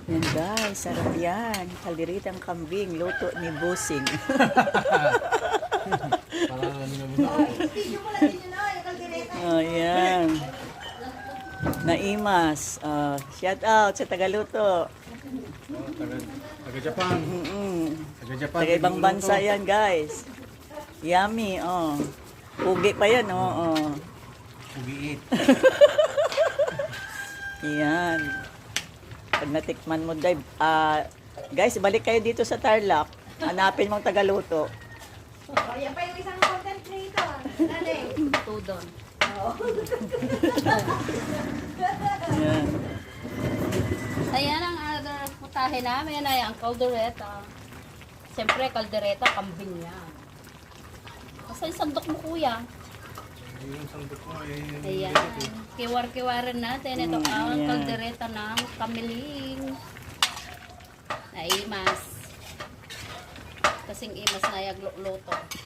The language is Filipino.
Yan guys, sarap yan. Kaliritang kambing, luto ni Busing. Para ano naman ako. Oh, yan. Naimas. Shout out sa Tagaluto. Taga Japan. Taga Japan. Taga ibang bansa yan guys. Yummy, oh. Pugi pa yan, oh. Ugiit. Yan. Pag natikman mo, Dave, guys, balik kayo dito sa Tarlac. Hanapin mong Tagaluto. Yan pa yung isang content creator. Tudon. Yan. Ayan ang other putahe namin ay ang caldereta. Siyempre, caldereta, kambing yan. Basta yung sandok mo, kuya. Yung sandok ko ay... Ayan. Kiwar-kiwaran natin. Ito ang Ayan. caldereta ng kamiling. Na imas. Kasing imas na yagluto.